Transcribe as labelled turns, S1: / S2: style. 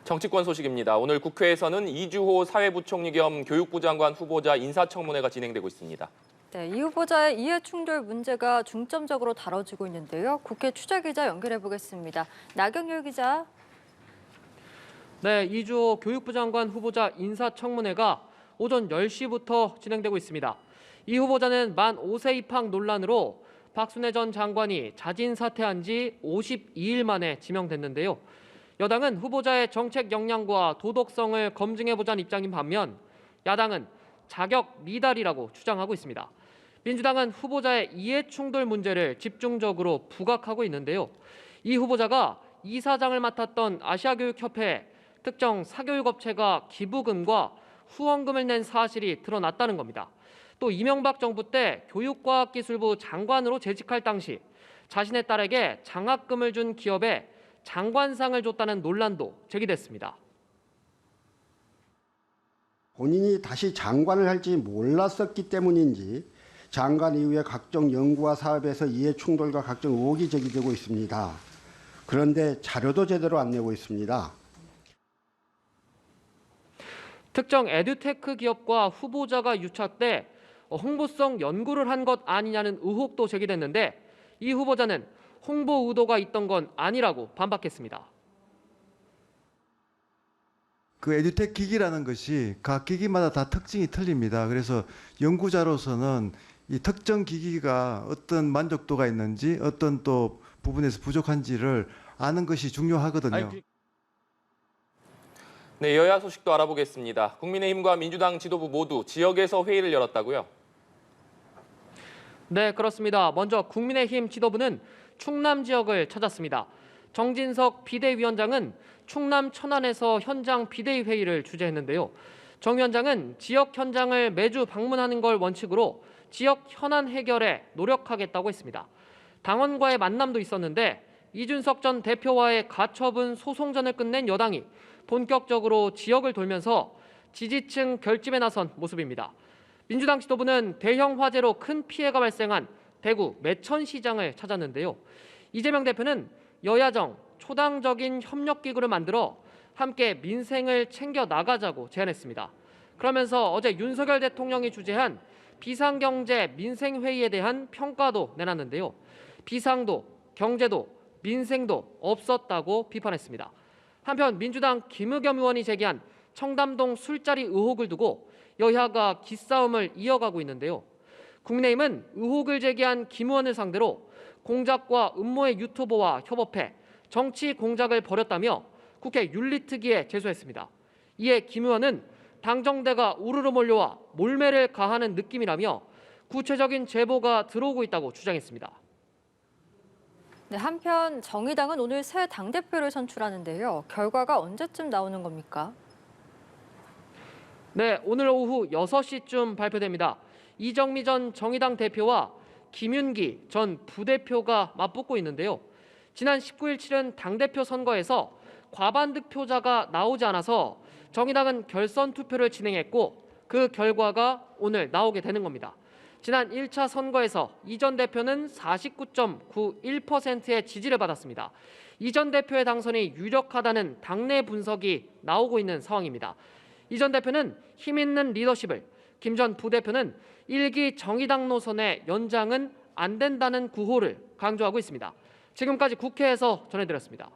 S1: 정치권 소식입니다. 오늘 국회에서는 이주호 사회부총리 겸 교육부 장관 후보자 인사청문회가 진행되고 있습니다.
S2: 네, 이 후보자의 이해충돌 문제가 중점적으로 다뤄지고 있는데요. 국회 취재기자 연결해 보겠습니다. 나경열 기자.
S3: 네, 이주호 교육부 장관 후보자 인사청문회가 오전 10시부터 진행되고 있습니다. 이 후보자는 만 5세 입학 논란으로 박순애 전 장관이 자진 사퇴한 지 52일 만에 지명됐는데요. 여당은 후보자의 정책 역량과 도덕성을 검증해보자는 입장인 반면 야당은 자격 미달이라고 주장하고 있습니다. 민주당은 후보자의 이해충돌 문제를 집중적으로 부각하고 있는데요. 이 후보자가 이사장을 맡았던 아시아교육협회에 특정 사교육업체가 기부금과 후원금을 낸 사실이 드러났다는 겁니다. 또 이명박 정부 때 교육과학기술부 장관으로 재직할 당시 자신의 딸에게 장학금을 준 기업에 장관상을 줬다는 논란도 제기됐습니다.
S4: 본인이 다시 장관을 할지 몰랐었기 때문인지 장관 이후에 각종 연구와 사업에서 이해충돌과 각종 의혹이 제기되고 있습니다. 그런데 자료도 제대로 안 내고 있습니다.
S3: 특정 에듀테크 기업과 후보자가 유착돼 홍보성 연구를 한 것 아니냐는 의혹도 제기됐는데 이 후보자는 홍보 의도가 있던 건 아니라고 반박했습니다.
S5: 그 에듀텍 기기라는 것이 각 기기마다 다 특징이 틀립니다. 그래서 연구자로서는 이 특정 기기가 어떤 만족도가 있는지 어떤 또 부분에서 부족한지를 아는 것이 중요하거든요.
S1: 네, 여야 소식도 알아보겠습니다. 국민의힘과 민주당 지도부 모두 지역에서 회의를 열었다고요?
S3: 네, 그렇습니다. 먼저 국민의힘 지도부는 충남 지역을 찾았습니다. 정진석 비대위원장은 충남 천안에서 현장 비대위 회의를 주재했는데요. 정 위원장은 지역 현장을 매주 방문하는 걸 원칙으로 지역 현안 해결에 노력하겠다고 했습니다. 당원과의 만남도 있었는데 이준석 전 대표와의 가처분 소송전을 끝낸 여당이 본격적으로 지역을 돌면서 지지층 결집에 나선 모습입니다. 민주당 지도부는 대형 화재로 큰 피해가 발생한 대구 매천시장을 찾았는데요. 이재명 대표는 여야정 초당적인 협력기구를 만들어 함께 민생을 챙겨 나가자고 제안했습니다. 그러면서 어제 윤석열 대통령이 주재한 비상경제 민생회의에 대한 평가도 내놨는데요. 비상도, 경제도, 민생도 없었다고 비판했습니다. 한편 민주당 김의겸 의원이 제기한 청담동 술자리 의혹을 두고 여야가 기싸움을 이어가고 있는데요. 국민의힘은 의혹을 제기한 김 의원을 상대로 공작과 음모의 유튜버와 협업해 정치 공작을 벌였다며 국회 윤리특위에 제소했습니다. 이에 김 의원은 당정대가 우르르 몰려와 몰매를 가하는 느낌이라며 구체적인 제보가 들어오고 있다고 주장했습니다.
S2: 네, 한편 정의당은 오늘 새 당대표를 선출하는데요. 결과가 언제쯤 나오는 겁니까?
S3: 네, 오늘 오후 6시쯤 발표됩니다. 이정미 전 정의당 대표와 김윤기 전 부대표가 맞붙고 있는데요. 지난 19일 치른 당대표 선거에서 과반 득표자가 나오지 않아서 정의당은 결선 투표를 진행했고 그 결과가 오늘 나오게 되는 겁니다. 지난 1차 선거에서 이 전 대표는 49.91%의 지지를 받았습니다. 이 전 대표의 당선이 유력하다는 당내 분석이 나오고 있는 상황입니다. 이 전 대표는 힘 있는 리더십을, 김 전 부대표는 일기 정의당 노선의 연장은 안 된다는 구호를 강조하고 있습니다. 지금까지 국회에서 전해드렸습니다.